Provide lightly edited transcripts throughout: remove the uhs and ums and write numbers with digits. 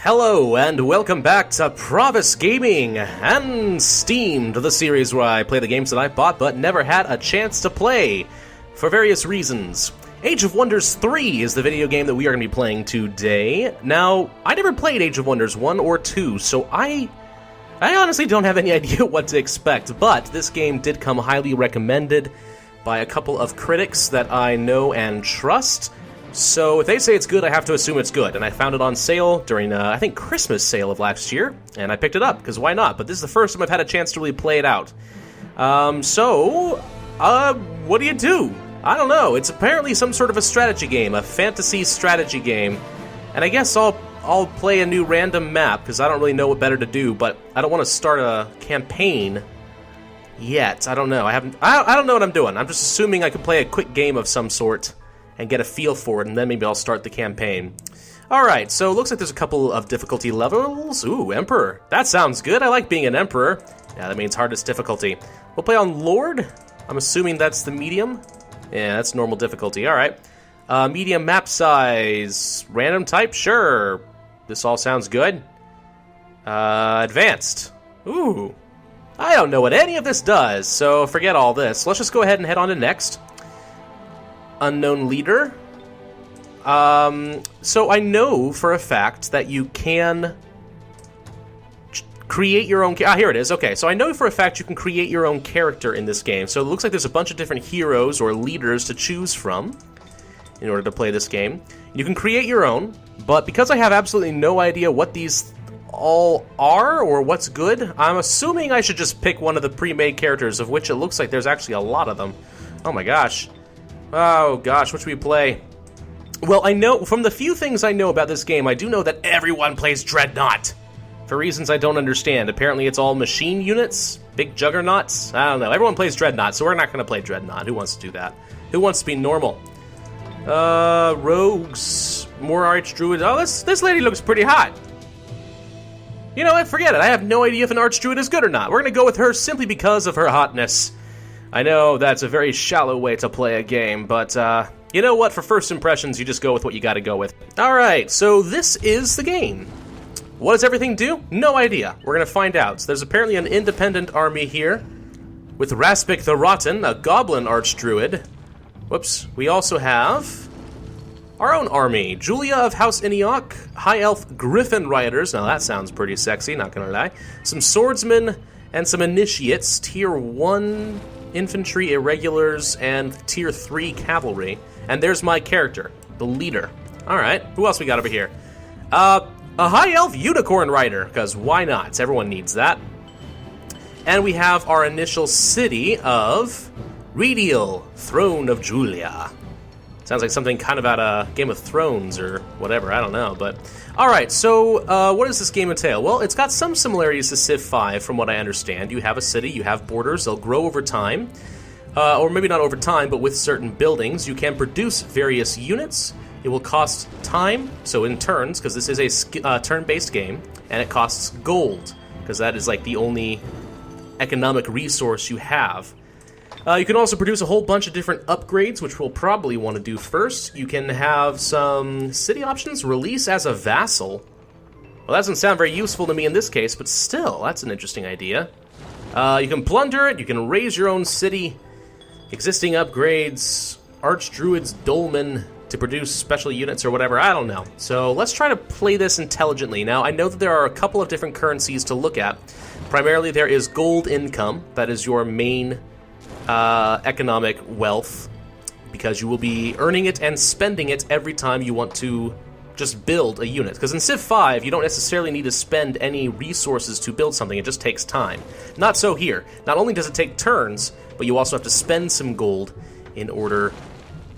Hello and welcome back to Pravus Gaming and Steam, the series where I play the games that I bought but never had a chance to play for various reasons. Age of Wonders 3 is the video game that we are going to be playing today. Now, I never played Age of Wonders 1 or 2, so I honestly don't have any idea what to expect, but this game did come highly recommended by a couple of critics that I know and trust. So if they say it's good, I have to assume it's good. And I found it on sale during, I think, Christmas sale of last year, and I picked it up, because why not? But this is the first time I've had a chance to really play it out. What do you do? I don't know. It's apparently some sort of a strategy game, a fantasy strategy game. And I guess I'll play a new random map, because I don't really know what better to do, but I don't want to start a campaign yet. I don't know. I don't know what I'm doing. I'm just assuming I could play a quick game of some sort and get a feel for it, and then maybe I'll start the campaign. Alright, so it looks like there's a couple of difficulty levels. Ooh, Emperor. That sounds good. I like being an Emperor. Yeah, that means hardest difficulty. We'll play on Lord. I'm assuming that's the medium. Yeah, that's normal difficulty. Alright. Medium map size. Random type? Sure. This all sounds good. Advanced. Ooh. I don't know what any of this does, so forget all this. Let's just go ahead and head on to next. Unknown leader. So I know for a fact that you can create your own... here it is. Okay, so I know for a fact you can create your own character in this game. So it looks like there's a bunch of different heroes or leaders to choose from in order to play this game. You can create your own, but because I have absolutely no idea what these all are or what's good, I'm assuming I should just pick one of the pre-made characters, of which it looks like there's actually a lot of them. Oh my gosh. Oh gosh, what should we play? Well, I know, from the few things I know about this game, I do know that everyone plays Dreadnought. For reasons I don't understand. Apparently it's all machine units, big juggernauts. I don't know, everyone plays Dreadnought, so we're not going to play Dreadnought. Who wants to do that? Who wants to be normal? Rogues, more Archdruids. Oh, this lady looks pretty hot. You know what, forget it. I have no idea if an Archdruid is good or not. We're going to go with her simply because of her hotness. I know that's a very shallow way to play a game, but you know what? For first impressions, you just go with what you gotta go with. Alright, so this is the game. What does everything do? No idea. We're gonna find out. So there's apparently an independent army here, with Raspik the Rotten, a goblin archdruid. Whoops. We also have our own army. Julia of House Iniok, High Elf Griffin Riders. Now that sounds pretty sexy, not gonna lie. Some swordsmen and some initiates, Tier 1... infantry, irregulars, and tier 3 cavalry. And there's my character, the leader. Alright, who else we got over here? A high elf unicorn rider, because why not? Everyone needs that. And we have our initial city of Rediel, Throne of Julia. Sounds like something kind of out of Game of Thrones or whatever, I don't know, but... Alright, so what does this game entail? Well, it's got some similarities to Civ 5 from what I understand. You have a city, you have borders, they'll grow over time. Or maybe not over time, but with certain buildings. You can produce various units. It will cost time, so in turns, because this is a turn-based game, and it costs gold, because that is like the only economic resource you have. You can also produce a whole bunch of different upgrades, which we'll probably want to do first. You can have some city options, release as a vassal. Well, that doesn't sound very useful to me in this case, but still, that's an interesting idea. You can plunder it, you can raise your own city, existing upgrades, archdruids, dolmen to produce special units or whatever, I don't know. So let's try to play this intelligently. Now, I know that there are a couple of different currencies to look at. Primarily, there is gold income, that is your main economic wealth, because you will be earning it and spending it every time you want to just build a unit. Because in Civ 5, you don't necessarily need to spend any resources to build something, it just takes time. Not so here. Not only does it take turns, but you also have to spend some gold in order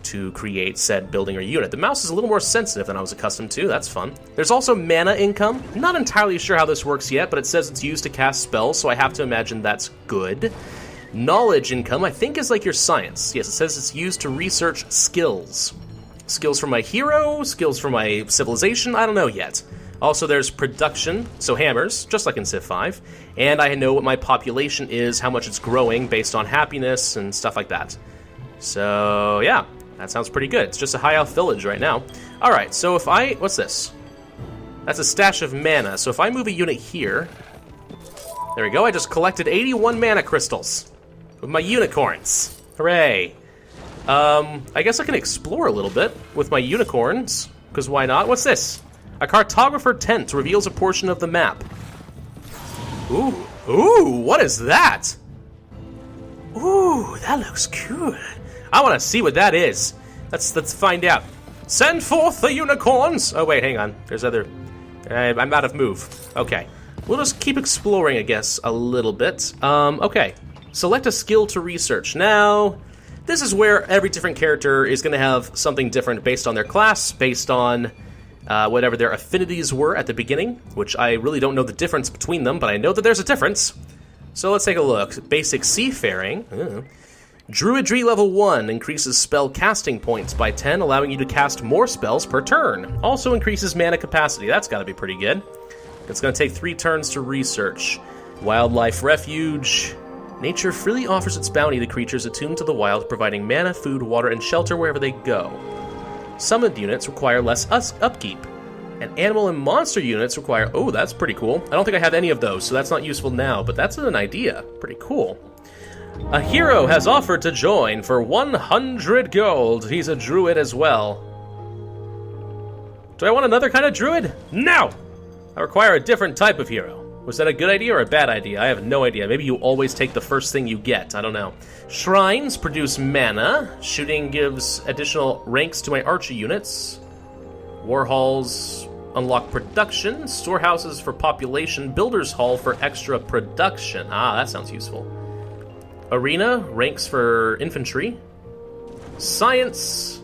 to create said building or unit. The mouse is a little more sensitive than I was accustomed to, that's fun. There's also mana income. Not entirely sure how this works yet, but it says it's used to cast spells, so I have to imagine that's good. Knowledge income, I think, is like your science. Yes, it says it's used to research skills. Skills for my hero, skills for my civilization, I don't know yet. Also, there's production, so hammers, just like in Civ 5. And I know what my population is, how much it's growing based on happiness and stuff like that. So, yeah, that sounds pretty good. It's just a high elf village right now. Alright, so if I... what's this? That's a stash of mana. So if I move a unit here... There we go. I just collected 81 mana crystals with my unicorns. Hooray. I guess I can explore a little bit with my unicorns, because why not? What's this? A cartographer tent reveals a portion of the map. Ooh, what is that? Ooh, that looks good. I want to see what that is. Let's find out. Send forth the unicorns! Oh, wait, hang on. There's other... I'm out of move. Okay. We'll just keep exploring, I guess, a little bit. Okay. Select a skill to research. Now, this is where every different character is going to have something different based on their class, based on whatever their affinities were at the beginning, which I really don't know the difference between them, but I know that there's a difference. So let's take a look. Basic Seafaring. Druidry level 1 increases spell casting points by 10, allowing you to cast more spells per turn. Also increases mana capacity. That's got to be pretty good. It's going to take 3 turns to research. Wildlife Refuge. Nature freely offers its bounty to creatures attuned to the wild, providing mana, food, water, and shelter wherever they go. Summoned units require less upkeep. And animal and monster units require... Oh, that's pretty cool. I don't think I have any of those, so that's not useful now, but that's an idea. Pretty cool. A hero has offered to join for 100 gold. He's a druid as well. Do I want another kind of druid? No! I require a different type of hero. Was that a good idea or a bad idea? I have no idea. Maybe you always take the first thing you get. I don't know. Shrines produce mana. Shooting gives additional ranks to my archer units. War halls unlock production. Storehouses for population. Builder's hall for extra production. Ah, that sounds useful. Arena, ranks for infantry. Science.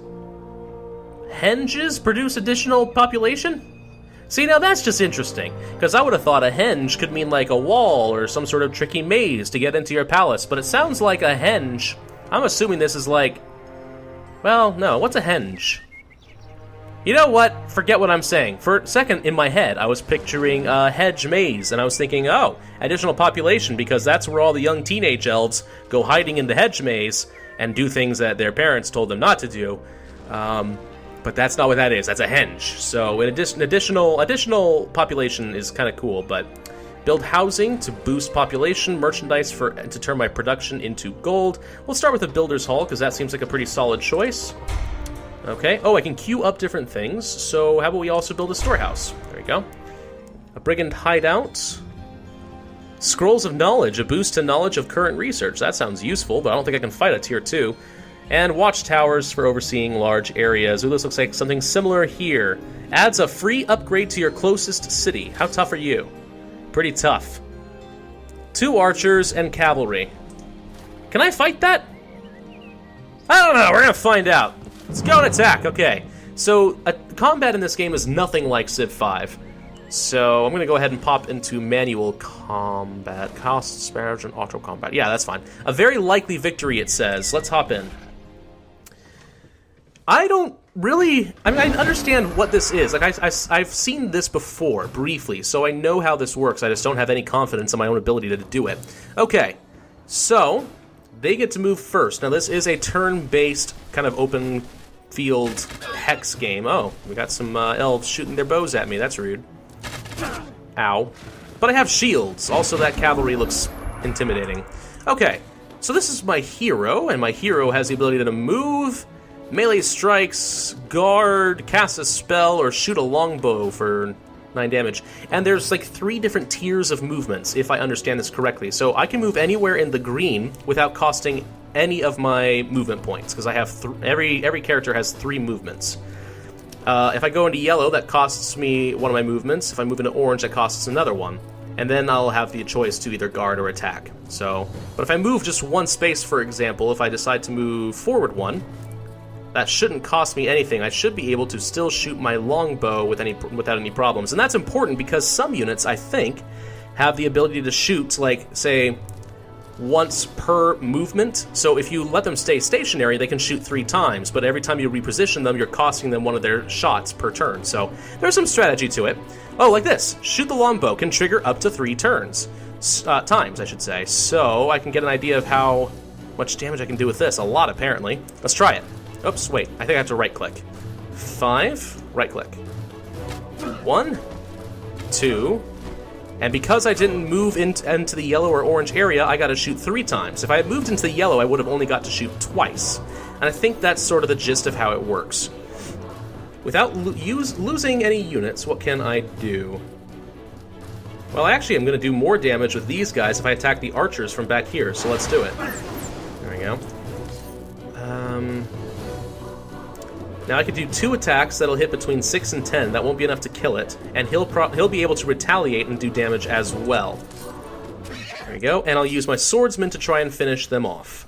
Henges produce additional population? See, now that's just interesting, because I would have thought a henge could mean like a wall or some sort of tricky maze to get into your palace, but it sounds like a henge. I'm assuming this is like... Well, no, what's a henge? You know what? Forget what I'm saying. For a second, in my head, I was picturing a hedge maze, and I was thinking, oh, additional population, because that's where all the young teenage elves go hiding in the hedge maze and do things that their parents told them not to do. But that's not what that is. That's a henge. So in addition, additional population is kind of cool, but build housing to boost population, merchandise to turn my production into gold. We'll start with the Builder's Hall, because that seems like a pretty solid choice. Okay. Oh, I can queue up different things. So how about we also build a storehouse? There we go. A brigand hideout. Scrolls of knowledge, a boost to knowledge of current research. That sounds useful, but I don't think I can fight a tier 2. And watchtowers for overseeing large areas. Ooh, this looks like something similar here. Adds a free upgrade to your closest city. How tough are you? Pretty tough. 2 archers and cavalry. Can I fight that? I don't know. We're going to find out. Let's go and attack. Okay. So, combat in this game is nothing like Civ 5. So, I'm going to go ahead and pop into manual combat. Cost, sparrows, and auto combat. Yeah, that's fine. A very likely victory, it says. Let's hop in. I don't really... I mean, I understand what this is. Like, I've seen this before, briefly, so I know how this works. I just don't have any confidence in my own ability to do it. Okay, so they get to move first. Now, this is a turn-based kind of open field hex game. Oh, we got some elves shooting their bows at me. That's rude. Ow. But I have shields. Also, that cavalry looks intimidating. Okay, so this is my hero, and my hero has the ability to move... Melee strikes, guard, cast a spell, or shoot a longbow for 9 damage. And there's like 3 different tiers of movements, if I understand this correctly. So I can move anywhere in the green without costing any of my movement points, because I have every character has 3 movements. If I go into yellow, that costs me one of my movements. If I move into orange, that costs another one. And then I'll have the choice to either guard or attack. So, but if I move just 1 space, for example, if I decide to move forward 1, that shouldn't cost me anything. I should be able to still shoot my longbow without any problems. And that's important because some units, I think, have the ability to shoot, like, say, once per movement. So if you let them stay stationary, they can shoot 3 times. But every time you reposition them, you're costing them one of their shots per turn. So there's some strategy to it. Oh, like this. Shoot the longbow can trigger up to 3 times, I should say. So I can get an idea of how much damage I can do with this. A lot, apparently. Let's try it. Oops, wait. I think I have to right-click. 5. Right-click. 1. 2. And because I didn't move into the yellow or orange area, I got to shoot 3 times. If I had moved into the yellow, I would have only got to shoot twice. And I think that's sort of the gist of how it works. Without losing any units, what can I do? Well, actually, I'm going to do more damage with these guys if I attack the archers from back here, so let's do it. There we go. Now I could do 2 attacks that'll hit between 6 and 10. That won't be enough to kill it, and he'll be able to retaliate and do damage as well. There we go, and I'll use my swordsman to try and finish them off.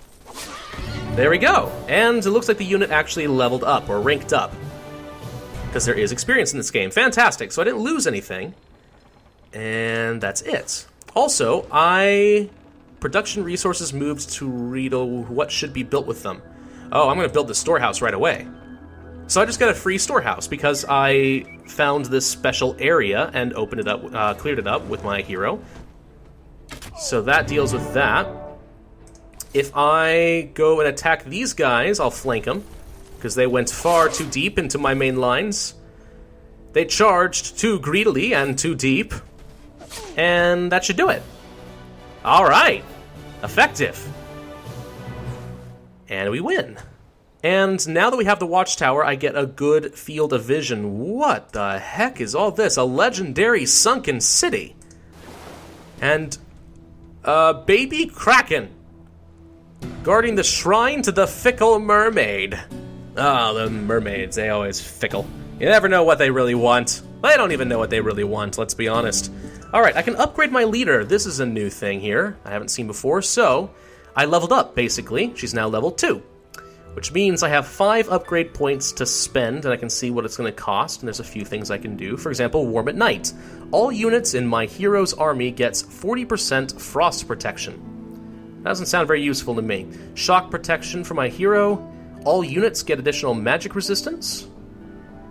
There we go, and it looks like the unit actually leveled up, or ranked up, because there is experience in this game. Fantastic, so I didn't lose anything, and that's it. Also, production resources moved to Riedel. What should be built with them? Oh, I'm going to build the storehouse right away. So I just got a free storehouse because I found this special area and opened it up, cleared it up with my hero. So that deals with that. If I go and attack these guys, I'll flank them because they went far too deep into my main lines. They charged too greedily and too deep, and that should do it. All right, effective. And we win. And now that we have the watchtower, I get a good field of vision. What the heck is all this? A legendary sunken city. And baby kraken guarding the shrine to the fickle mermaid. Oh, the mermaids, they always fickle. You never know what they really want. They don't even know what they really want, let's be honest. Alright, I can upgrade my leader. This is a new thing here I haven't seen before, so I leveled up, basically. She's now level 2. Which means I have 5 upgrade points to spend, and I can see what it's going to cost, and there's a few things I can do. For example, Warm at Night. All units in my hero's army gets 40% frost protection. That doesn't sound very useful to me. Shock protection for my hero. All units get additional magic resistance.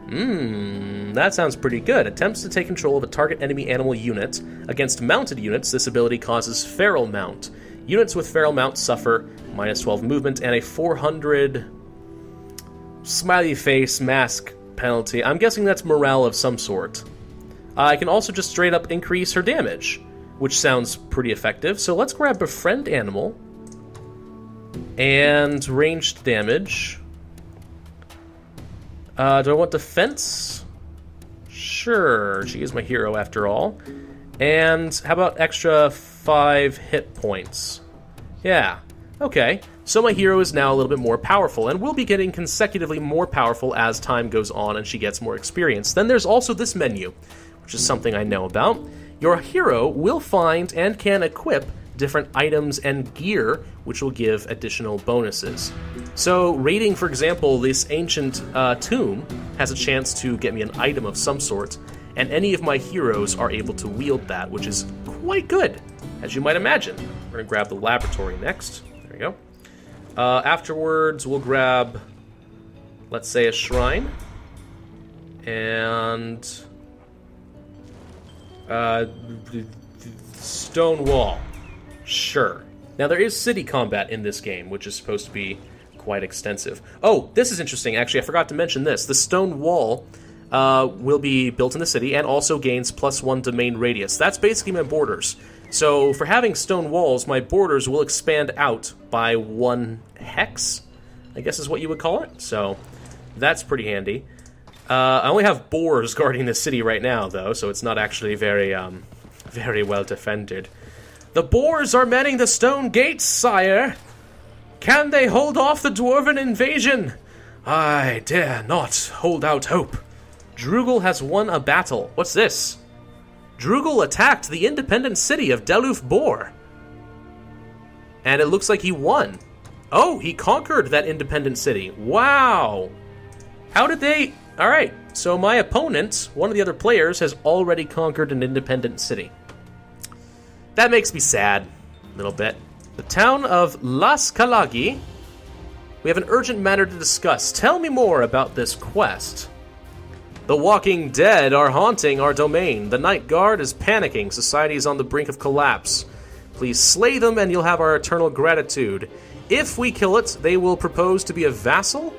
That sounds pretty good. Attempts to take control of a target enemy animal unit. Against mounted units, this ability causes feral mount. Units with feral mount suffer minus 12 movement and a 400 smiley face mask penalty. I'm guessing that's morale of some sort. I can also just straight up increase her damage, which sounds pretty effective. So let's grab Befriend Animal and ranged damage. Do I want defense? Sure, she is my hero after all. And how about extra 5 hit points? Yeah, okay. So my hero is now a little bit more powerful, and will be getting consecutively more powerful as time goes on and she gets more experience. Then there's also this menu, which is something I know about. Your hero will find and can equip different items and gear, which will give additional bonuses. So raiding, for example, this ancient tomb has a chance to get me an item of some sort, and any of my heroes are able to wield that, which is quite good, as you might imagine. We're going to grab the laboratory next. There we go. Afterwards, we'll grab, let's say, a shrine. And stone wall. Sure. Now, there is city combat in this game, which is supposed to be quite extensive. Oh, this is interesting. Actually, I forgot to mention this. The stone wall will be built in the city and also gains +1 domain radius. That's basically my borders. So for having stone walls, my borders will expand out by 1 hex, I guess is what you would call it. So that's pretty handy. I only have boars guarding the city right now, though, so it's not actually very well defended. The boars are manning the stone gates, sire. Can they hold off the dwarven invasion? I dare not hold out hope. Drugel has won a battle. What's this? Drugel attacked the independent city of Deluf Bor. And it looks like he won. Oh, he conquered that independent city. Wow. How did they... Alright, so my opponent, one of the other players, has already conquered an independent city. That makes me sad. A little bit. The town of Las Kalagi. We have an urgent matter to discuss. Tell me more about this quest. The walking dead are haunting our domain. The night guard is panicking. Society is on the brink of collapse. Please slay them and you'll have our eternal gratitude. If we kill it, they will propose to be a vassal,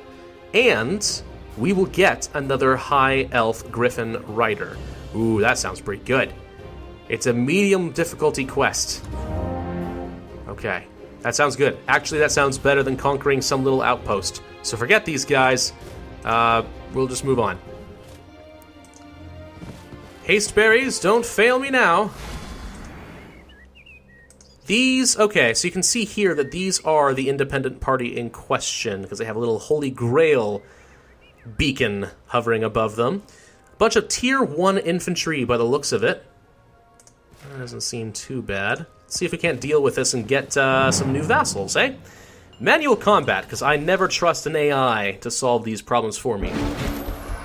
and we will get another high elf griffin rider. Ooh, that sounds pretty good. It's a medium difficulty quest. Okay, that sounds good. Actually, that sounds better than conquering some little outpost. So forget these guys. We'll just move on. Haste berries, don't fail me now. These, okay, so you can see here that these are the independent party in question, because they have a little Holy Grail beacon hovering above them. A bunch of Tier 1 infantry by the looks of it. That doesn't seem too bad. Let's see if we can't deal with this and get some new vassals, eh? Manual combat, because I never trust an AI to solve these problems for me.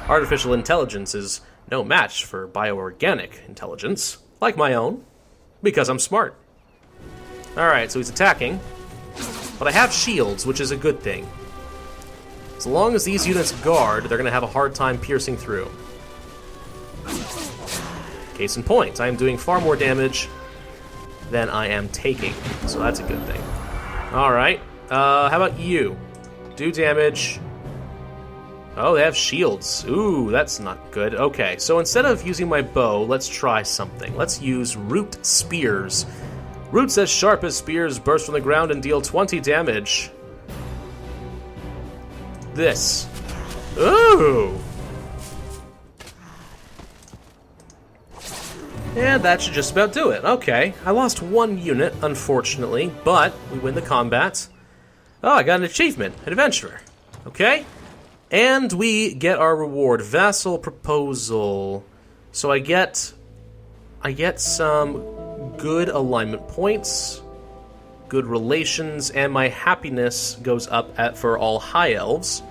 Artificial intelligence is no match for bioorganic intelligence, like my own, because I'm smart. Alright, so he's attacking, but I have shields, which is a good thing. As long as these units guard, they're going to have a hard time piercing through. Case in point, I am doing far more damage than I am taking, so that's a good thing. Alright, how about you? Do damage. Oh, they have shields. Ooh, that's not good. Okay, so instead of using my bow, let's try something. Let's use root spears. Roots as sharp as spears burst from the ground and deal 20 damage. This. Ooh! And that should just about do it. Okay, I lost one unit, unfortunately, but we win the combat. Oh, I got an achievement, an adventurer. Okay, and we get our reward, vassal proposal. So I get some good alignment points, good relations, and my happiness goes up for all high elves.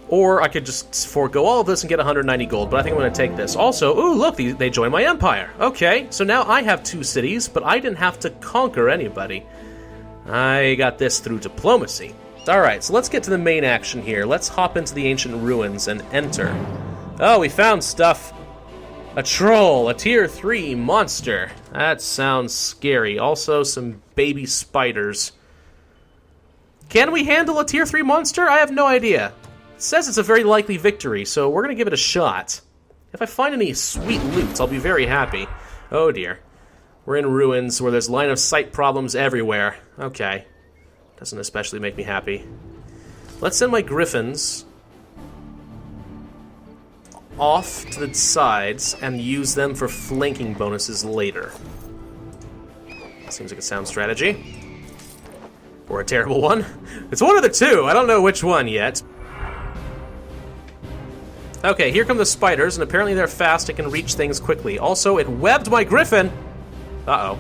Or I could just forego all of this and get 190 gold, but I think I'm going to take this. Also, ooh, look, they joined my empire. Okay, so now I have 2 cities, but I didn't have to conquer anybody. I got this through diplomacy. Alright, so let's get to the main action here. Let's hop into the ancient ruins and enter. Oh, we found stuff. A troll, a tier 3 monster. That sounds scary. Also, some baby spiders. Can we handle a tier 3 monster? I have no idea. It says it's a very likely victory, so we're going to give it a shot. If I find any sweet loot, I'll be very happy. Oh dear. We're in ruins where there's line of sight problems everywhere. Okay. Doesn't especially make me happy. Let's send my griffins off to the sides and use them for flanking bonuses later. Seems like a sound strategy. Or a terrible one. It's one of the two. I don't know which one yet. Okay, here come the spiders, and apparently they're fast and can reach things quickly. Also, it webbed my griffin! Uh-oh.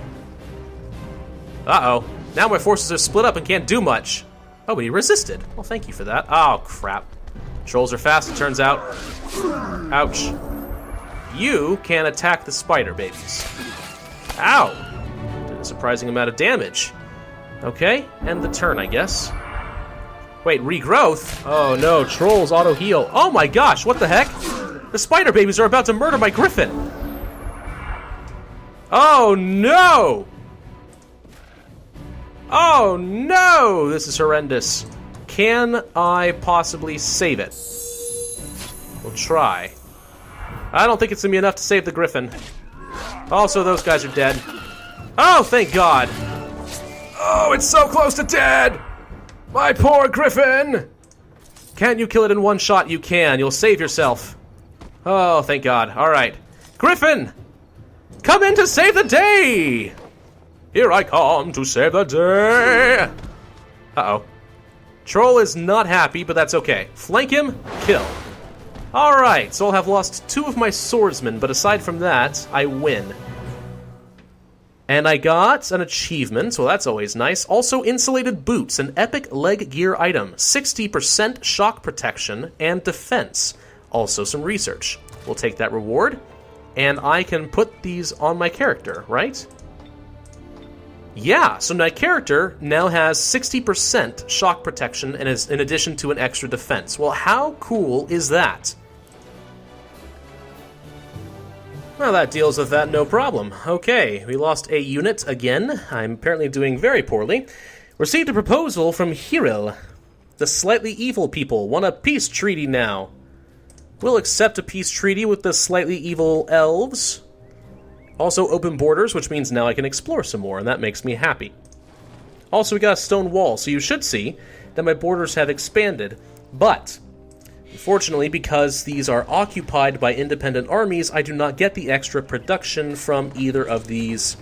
Uh-oh. Now my forces are split up and can't do much. Oh, but he resisted. Well, thank you for that. Oh, crap. Trolls are fast, it turns out. Ouch. You can attack the spider babies. Ow! Did a surprising amount of damage. Okay, end the turn, I guess. Wait, regrowth? Oh no, trolls auto-heal. Oh my gosh, what the heck? The spider babies are about to murder my griffin. Oh no! Oh no! This is horrendous. Can I possibly save it? We'll try. I don't think it's gonna be enough to save the griffin. Also, those guys are dead. Oh, thank God! Oh, it's so close to dead! My poor griffin! Can't you kill it in one shot? You can. You'll save yourself. Oh, thank God. Alright. Griffin! Come in to save the day! Here I come to save the day! Uh-oh. Troll is not happy, but that's okay. Flank him, kill. Alright, so I'll have lost 2 of my swordsmen, but aside from that, I win. And I got an achievement, so that's always nice. Also, insulated boots, an epic leg gear item. 60% shock protection and defense. Also some research. We'll take that reward, and I can put these on my character, right? Yeah, so my character now has 60% shock protection and is in addition to an extra defense. Well, how cool is that? Well, that deals with that no problem. Okay, we lost a unit again. I'm apparently doing very poorly. Received a proposal from Hiril. The slightly evil people want a peace treaty now. We'll accept a peace treaty with the slightly evil elves. Also open borders, which means now I can explore some more, and that makes me happy. Also, we got a stone wall, so you should see that my borders have expanded. But, unfortunately, because these are occupied by independent armies, I do not get the extra production from either of these,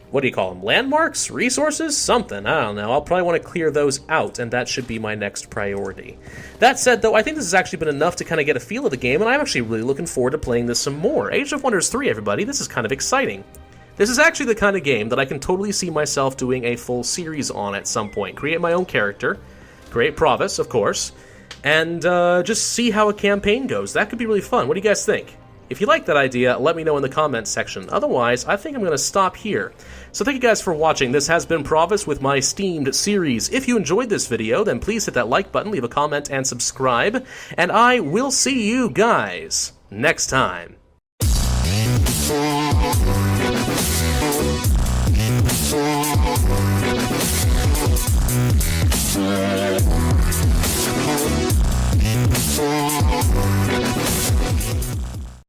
what do you call them, landmarks? Resources? Something, I don't know. I'll probably want to clear those out, and that should be my next priority. That said, though, I think this has actually been enough to kind of get a feel of the game, and I'm actually really looking forward to playing this some more. Age of Wonders 3, everybody, this is kind of exciting. This is actually the kind of game that I can totally see myself doing a full series on at some point. Create my own character, create Pravus, of course, and just see how a campaign goes. That could be really fun. What do you guys think? If you like that idea, let me know in the comments section. Otherwise, I think I'm going to stop here. So thank you guys for watching. This has been Pravus with my Steamed series. If you enjoyed this video, then please hit that like button, leave a comment, and subscribe. And I will see you guys next time.